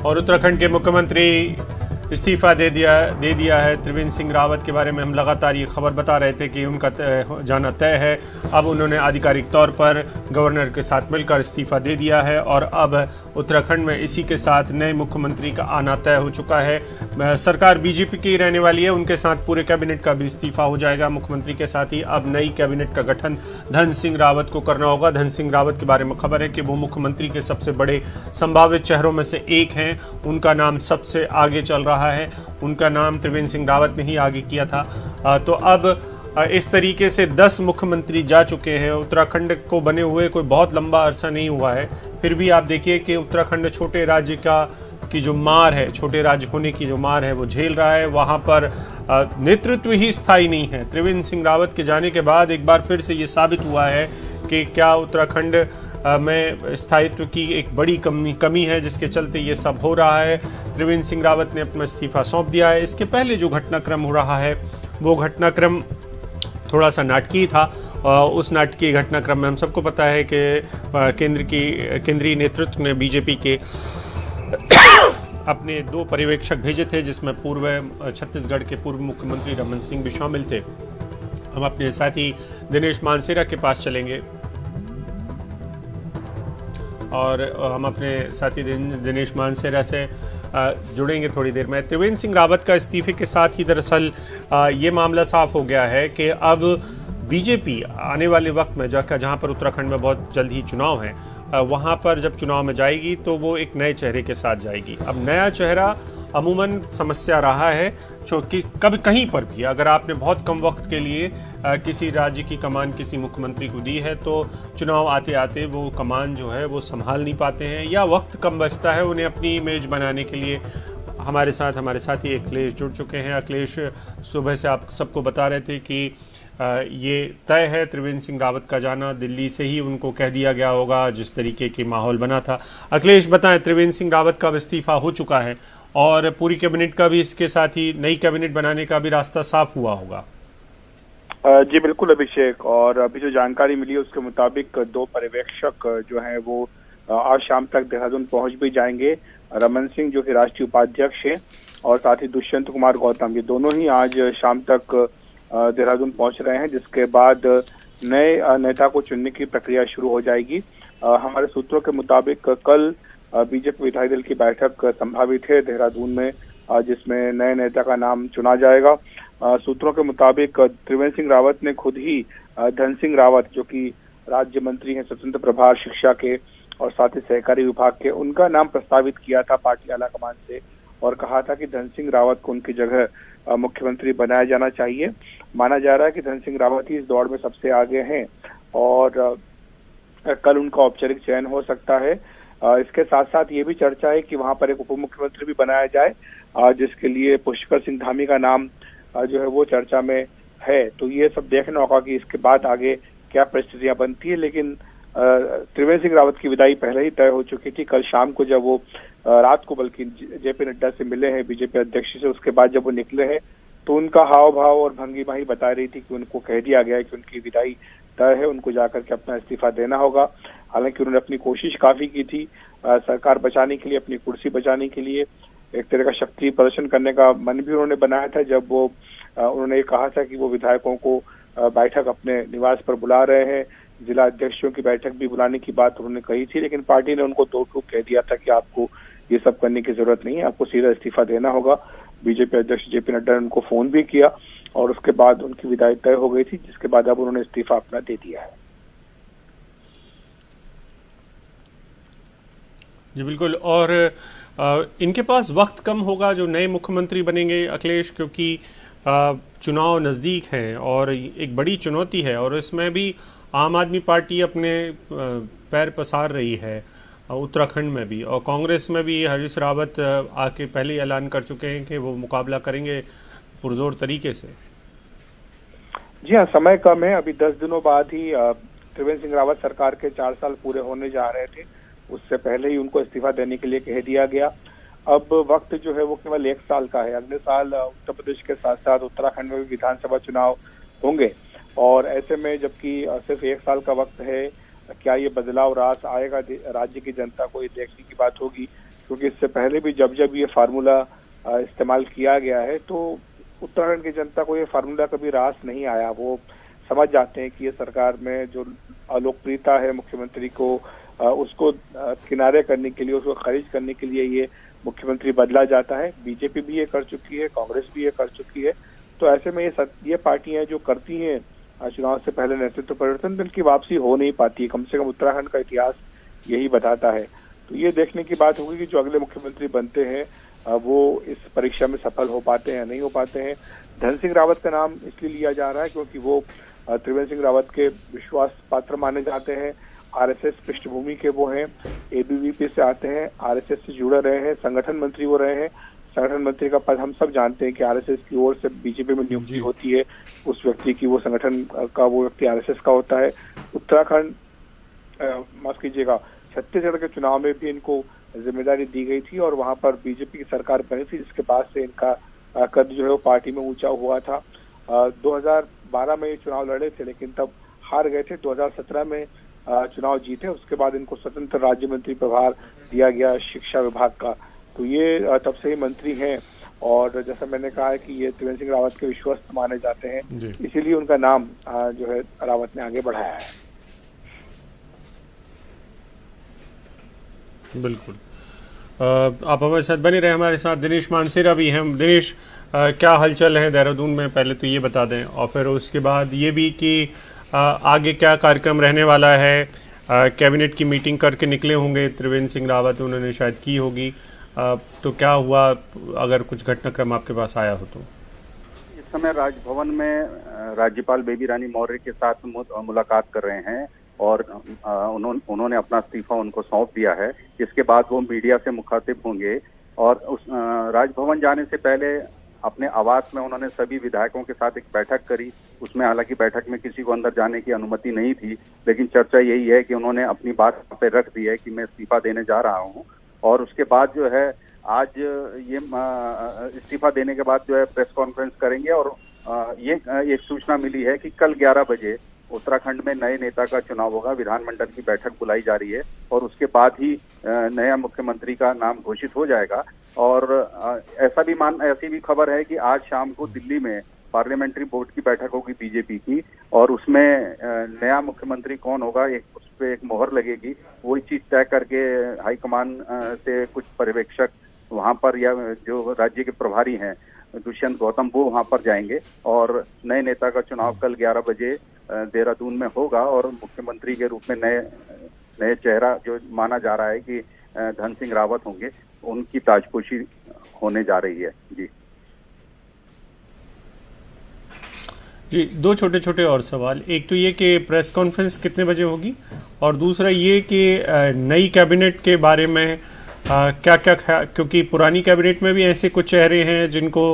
और उत्तराखंड के मुख्यमंत्री इस्तीफा दे दिया है। त्रिवेंद्र सिंह रावत के बारे में हम लगातार ये खबर बता रहे थे कि उनका जाना तय है। अब उन्होंने आधिकारिक तौर पर गवर्नर के साथ मिलकर इस्तीफा दे दिया है और अब उत्तराखंड में इसी के साथ नए मुख्यमंत्री का आना तय हो चुका है। सरकार बीजेपी की रहने वाली है, उनके साथ पूरे कैबिनेट का भी इस्तीफा हो जाएगा मुख्यमंत्री के साथ ही। अब नई कैबिनेट का गठन धन सिंह रावत को करना होगा। धन सिंह रावत के बारे में खबर है कि वो मुख्यमंत्री के सबसे बड़े संभावित चेहरों में से एक हैं। उनका नाम सबसे आगे चल रहा है। उनका नाम त्रिवेंद्र सिंह रावत ने ही आगे किया था। तो अब इस तरीके से 10 मुख्यमंत्री जा चुके हैं। उत्तराखंड को बने हुए कोई बहुत लंबा अरसा नहीं हुआ है, फिर भी आप देखिए कि उत्तराखंड छोटे राज्य की जो मार है, छोटे राज्य होने की जो मार है वो झेल रहा है। वहां पर नेतृत्व ही स्थायी नहीं है। त्रिवेंद्र सिंह रावत के जाने के बाद एक बार फिर से ये साबित हुआ है कि क्या उत्तराखंड में स्थायित्व की एक बड़ी कमी है, जिसके चलते ये सब हो रहा है। त्रिवेंद्र सिंह रावत ने अपना इस्तीफा सौंप दिया है। इसके पहले जो घटनाक्रम हो रहा है वो घटनाक्रम थोड़ा सा नाटकीय था। उस नाटकीय घटनाक्रम में हम सबको पता है कि केंद्रीय नेतृत्व ने बीजेपी के अपने 2 पर्यवेक्षक भेजे थे, जिसमें छत्तीसगढ़ के पूर्व मुख्यमंत्री रमन सिंह भी शामिल थे। हम अपने साथी दिनेश मानसेरा के पास चलेंगे और हम अपने साथी दिनेश मानसेरा से जुड़ेंगे थोड़ी देर में। त्रिवेंद्र सिंह रावत का इस्तीफे के साथ ही दरअसल ये मामला साफ हो गया है कि अब बीजेपी आने वाले वक्त में जहां पर उत्तराखंड में बहुत जल्द ही चुनाव है, वहां पर जब चुनाव में जाएगी तो वो एक नए चेहरे के साथ जाएगी। अब नया चेहरा अमूमन समस्या रहा है कभी कहीं पर भी अगर आपने बहुत कम वक्त के लिए किसी राज्य की कमान किसी मुख्यमंत्री को दी है तो चुनाव आते आते वो कमान जो है वो संभाल नहीं पाते हैं या वक्त कम बचता है उन्हें अपनी इमेज बनाने के लिए। हमारे साथी अखिलेश जुड़ चुके हैं। अखिलेश, सुबह से आप सबको बता रहे थे कि ये तय है त्रिवेंद्र सिंह रावत का जाना, दिल्ली से ही उनको कह दिया गया होगा जिस तरीके की माहौल बना था। अखिलेश बताएं, त्रिवेंद्र सिंह रावत का इस्तीफा हो चुका है और पूरी कैबिनेट का भी इसके साथ ही नई कैबिनेट बनाने का भी रास्ता साफ हुआ होगा। जी बिल्कुल अभिषेक, और अभी जो जानकारी मिली है उसके मुताबिक 2 पर्यवेक्षक जो हैं वो आज शाम तक देहरादून पहुंच भी जाएंगे। रमन सिंह जो कि राष्ट्रीय उपाध्यक्ष हैं और साथ ही दुष्यंत कुमार गौतम, ये दोनों ही आज शाम तक देहरादून पहुंच रहे हैं, जिसके बाद नए नेता को चुनने की प्रक्रिया शुरू हो जाएगी। हमारे सूत्रों के मुताबिक कल बीजेपी विधायी दल की बैठक संभावित है देहरादून में, जिसमें नए नेता का नाम चुना जाएगा। सूत्रों के मुताबिक त्रिवेंद्र सिंह रावत ने खुद ही धन सिंह रावत जो कि राज्य मंत्री हैं स्वतंत्र प्रभार शिक्षा के और साथ ही सहकारी विभाग के, उनका नाम प्रस्तावित किया था पार्टी आलाकमान से और कहा था कि धन सिंह रावत को उनकी जगह मुख्यमंत्री बनाया जाना चाहिए। माना जा रहा है कि धन सिंह रावत ही इस दौड़ में सबसे आगे हैं और कल उनका औपचारिक चयन हो सकता है। इसके साथ साथ ये भी चर्चा है कि वहां पर एक उप मुख्यमंत्री भी बनाया जाए, जिसके लिए पुष्कर सिंह धामी का नाम जो है वो चर्चा में है। तो ये सब देखना होगा कि इसके बाद आगे क्या परिस्थितियां बनती है, लेकिन त्रिवेंद्र सिंह रावत की विदाई पहले ही तय हो चुकी थी। कल शाम को जब वो रात को बल्कि जेपी नड्डा से मिले हैं बीजेपी अध्यक्ष से, उसके बाद जब वो निकले हैं तो उनका हाव भाव और भंगिमा ही बता रही थी कि उनको कह दिया गया है कि उनकी विदाई तय है, उनको जाकर के अपना इस्तीफा देना होगा। हालांकि उन्होंने अपनी कोशिश काफी की थी सरकार बचाने के लिए, अपनी कुर्सी बचाने के लिए, एक तरह का शक्ति प्रदर्शन करने का मन भी उन्होंने बनाया था जब वो उन्होंने कहा था कि वो विधायकों को बैठक अपने निवास पर बुला रहे हैं। जिला अध्यक्षों की बैठक भी बुलाने की बात उन्होंने कही थी, लेकिन पार्टी ने उनको 2 टूक कह दिया था कि आपको ये सब करने की जरूरत नहीं है, आपको सीधा इस्तीफा देना होगा। बीजेपी अध्यक्ष जेपी नड्डा ने उनको फोन भी किया और उसके बाद उनकी विदाई तय हो गई थी, जिसके बाद अब उन्होंने इस्तीफा अपना दे दिया है। जी बिल्कुल, और इनके पास वक्त कम होगा जो नए मुख्यमंत्री बनेंगे अखिलेश, क्योंकि चुनाव नज़दीक है और एक बड़ी चुनौती है और इसमें भी आम आदमी पार्टी अपने पैर पसार रही है उत्तराखंड में भी, और कांग्रेस में भी हरीश रावत आके पहले ही ऐलान कर चुके हैं कि वो मुकाबला करेंगे पुरजोर तरीके से। जी हाँ, समय कम है। अभी 10 दिनों बाद ही त्रिवेंद्र सिंह रावत सरकार के 4 साल पूरे होने जा रहे थे, उससे पहले ही उनको इस्तीफा देने के लिए कह दिया गया। अब वक्त जो है वो केवल 1 साल का है। अगले साल उत्तर प्रदेश के साथ साथ उत्तराखंड में भी विधानसभा चुनाव होंगे और ऐसे में जबकि सिर्फ 1 साल का वक्त है, क्या ये बदलाव रास आएगा राज्य की जनता को, ये देखने की बात होगी। क्योंकि इससे पहले भी जब जब ये फार्मूला इस्तेमाल किया गया है तो उत्तराखंड की जनता को ये फार्मूला कभी रास नहीं आया। वो समझ जाते हैं कि ये सरकार में जो अलोकप्रियता है मुख्यमंत्री को उसको किनारे करने के लिए, उसको खारिज करने के लिए ये मुख्यमंत्री बदला जाता है। बीजेपी भी ये कर चुकी है, कांग्रेस भी ये कर चुकी है। तो ऐसे में ये पार्टियां जो करती हैं चुनाव से पहले नेतृत्व परिवर्तन, तो इनकी वापसी हो नहीं पाती है। कम से कम उत्तराखंड का इतिहास यही बताता है। तो ये देखने की बात होगी कि जो अगले मुख्यमंत्री बनते हैं वो इस परीक्षा में सफल हो पाते हैं या नहीं हो पाते हैं। धन सिंह रावत का नाम इसलिए लिया जा रहा है क्योंकि वो त्रिवेंद्र सिंह रावत के विश्वास पात्र माने जाते हैं। आरएसएस पृष्ठभूमि के वो हैं, एबीवीपी से आते हैं, आरएसएस से जुड़े रहे हैं, संगठन मंत्री वो रहे हैं। संगठन मंत्री का पद हम सब जानते हैं कि आरएसएस की ओर से बीजेपी में नियुक्ति होती है उस व्यक्ति की, वो संगठन का वो व्यक्ति आरएसएस का होता है। उत्तराखंड माफ कीजिएगा, छत्तीसगढ़ के चुनाव में भी इनको जिम्मेदारी दी गई थी और वहां पर बीजेपी की सरकार बनी थी, जिसके बाद से इनका कद जो है वो पार्टी में ऊंचा हुआ था। 2012 में ये चुनाव लड़े थे लेकिन तब हार गए थे। 2017 में चुनाव जीते, उसके बाद इनको स्वतंत्र राज्य मंत्री प्रभार दिया गया शिक्षा विभाग का। तो ये तब से ही मंत्री हैं और जैसा मैंने कहा है कि ये त्रिवेंद्र सिंह रावत के विश्वस्त माने जाते हैं, इसीलिए उनका नाम जो है रावत ने आगे बढ़ाया है। बिल्कुल। आप हमारे साथ बने रहे। हमारे साथ दिनेश मानसेरा भी हैं। दिनेश, क्या हलचल है देहरादून में, पहले तो ये बता दें और फिर उसके बाद ये भी कि आगे क्या कार्यक्रम रहने वाला है। कैबिनेट की मीटिंग करके निकले होंगे त्रिवेंद्र सिंह रावत, उन्होंने शायद की होगी। तो क्या हुआ, अगर कुछ घटनाक्रम आपके पास आया हो तो? इस समय राजभवन में राज्यपाल बेबी रानी मौर्य के साथ मुलाकात कर रहे हैं और उन्होंने अपना इस्तीफा उनको सौंप दिया है। इसके बाद वो मीडिया से मुखातिब होंगे और उस राजभवन जाने से पहले अपने आवास में उन्होंने सभी विधायकों के साथ एक बैठक करी। उसमें हालांकि बैठक में किसी को अंदर जाने की अनुमति नहीं थी, लेकिन चर्चा यही है कि उन्होंने अपनी बात पे रख दी है कि मैं इस्तीफा देने जा रहा हूं। और उसके बाद जो है आज ये इस्तीफा देने के बाद जो है प्रेस कॉन्फ्रेंस करेंगे और ये एक सूचना मिली है कि कल 11 बजे उत्तराखंड में नए नेता का चुनाव होगा। विधानमंडल की बैठक बुलाई जा रही है और उसके बाद ही नया मुख्यमंत्री का नाम घोषित हो जाएगा। और ऐसी भी खबर है कि आज शाम को दिल्ली में पार्लियामेंट्री बोर्ड की बैठक होगी बीजेपी की और उसमें नया मुख्यमंत्री कौन होगा उस पर एक मोहर लगेगी। वही चीज तय करके हाईकमान से कुछ पर्यवेक्षक वहां पर या जो राज्य के प्रभारी हैं दुष्यंत गौतम वो वहां पर जाएंगे और नए नेता का चुनाव कल 11 बजे देहरादून में होगा और मुख्यमंत्री के रूप में नए चेहरा जो माना जा रहा है कि धन सिंह रावत होंगे, उनकी ताजपोशी होने जा रही है। जी, दो छोटे छोटे और सवाल। एक तो ये कि प्रेस कॉन्फ्रेंस कितने बजे होगी और दूसरा ये कि नई कैबिनेट के बारे में क्या क्या, क्योंकि पुरानी कैबिनेट में भी ऐसे कुछ चेहरे हैं जिनको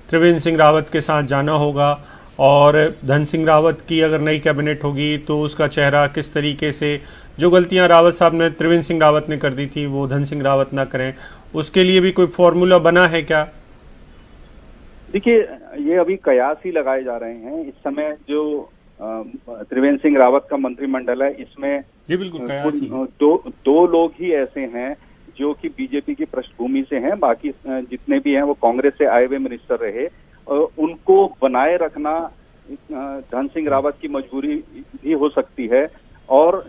त्रिवेंद्र सिंह रावत के साथ जाना होगा और धन सिंह रावत की अगर नई कैबिनेट होगी तो उसका चेहरा किस तरीके से, जो गलतियां रावत साहब ने त्रिवेंद्र सिंह रावत ने कर दी थी वो धन सिंह रावत ना करें, उसके लिए भी कोई फॉर्मूला बना है क्या? देखिए, ये अभी कयास ही लगाए जा रहे हैं। इस समय जो त्रिवेंद्र सिंह रावत का मंत्रिमंडल है इसमें जी बिल्कुल कयास ही। दो लोग ही ऐसे हैं जो कि बीजेपी की पृष्ठभूमि से हैं, बाकी जितने भी हैं वो कांग्रेस से आए हुए मिनिस्टर रहे। उनको बनाए रखना धन सिंह रावत की मजबूरी भी हो सकती है और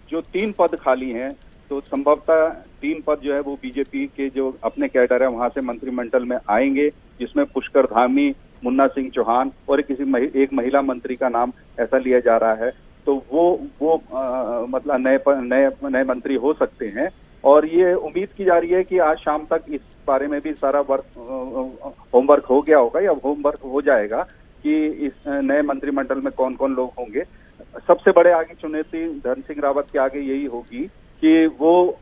जो 3 पद खाली हैं तो संभवतः 3 पद जो है वो बीजेपी के जो अपने कैडर है वहां से मंत्रिमंडल में आएंगे, जिसमें पुष्कर धामी, मुन्ना सिंह चौहान और एक महिला मंत्री का नाम ऐसा लिया जा रहा है। तो वो मतलब नए मंत्री हो सकते हैं और ये उम्मीद की जा रही है कि आज शाम तक इस बारे में भी सारा होमवर्क हो गया होगा या होमवर्क हो जाएगा कि इस नए मंत्रिमंडल में कौन कौन लोग होंगे। सबसे बड़े आगे चुनौती धन सिंह रावत के आगे यही होगी कि वो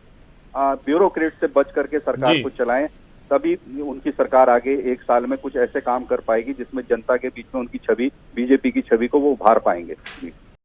ब्यूरोक्रेट से बच करके सरकार को चलाएं, तभी उनकी सरकार आगे 1 साल में कुछ ऐसे काम कर पाएगी जिसमें जनता के बीच में उनकी छवि, बीजेपी की छवि को वो उभार पाएंगे।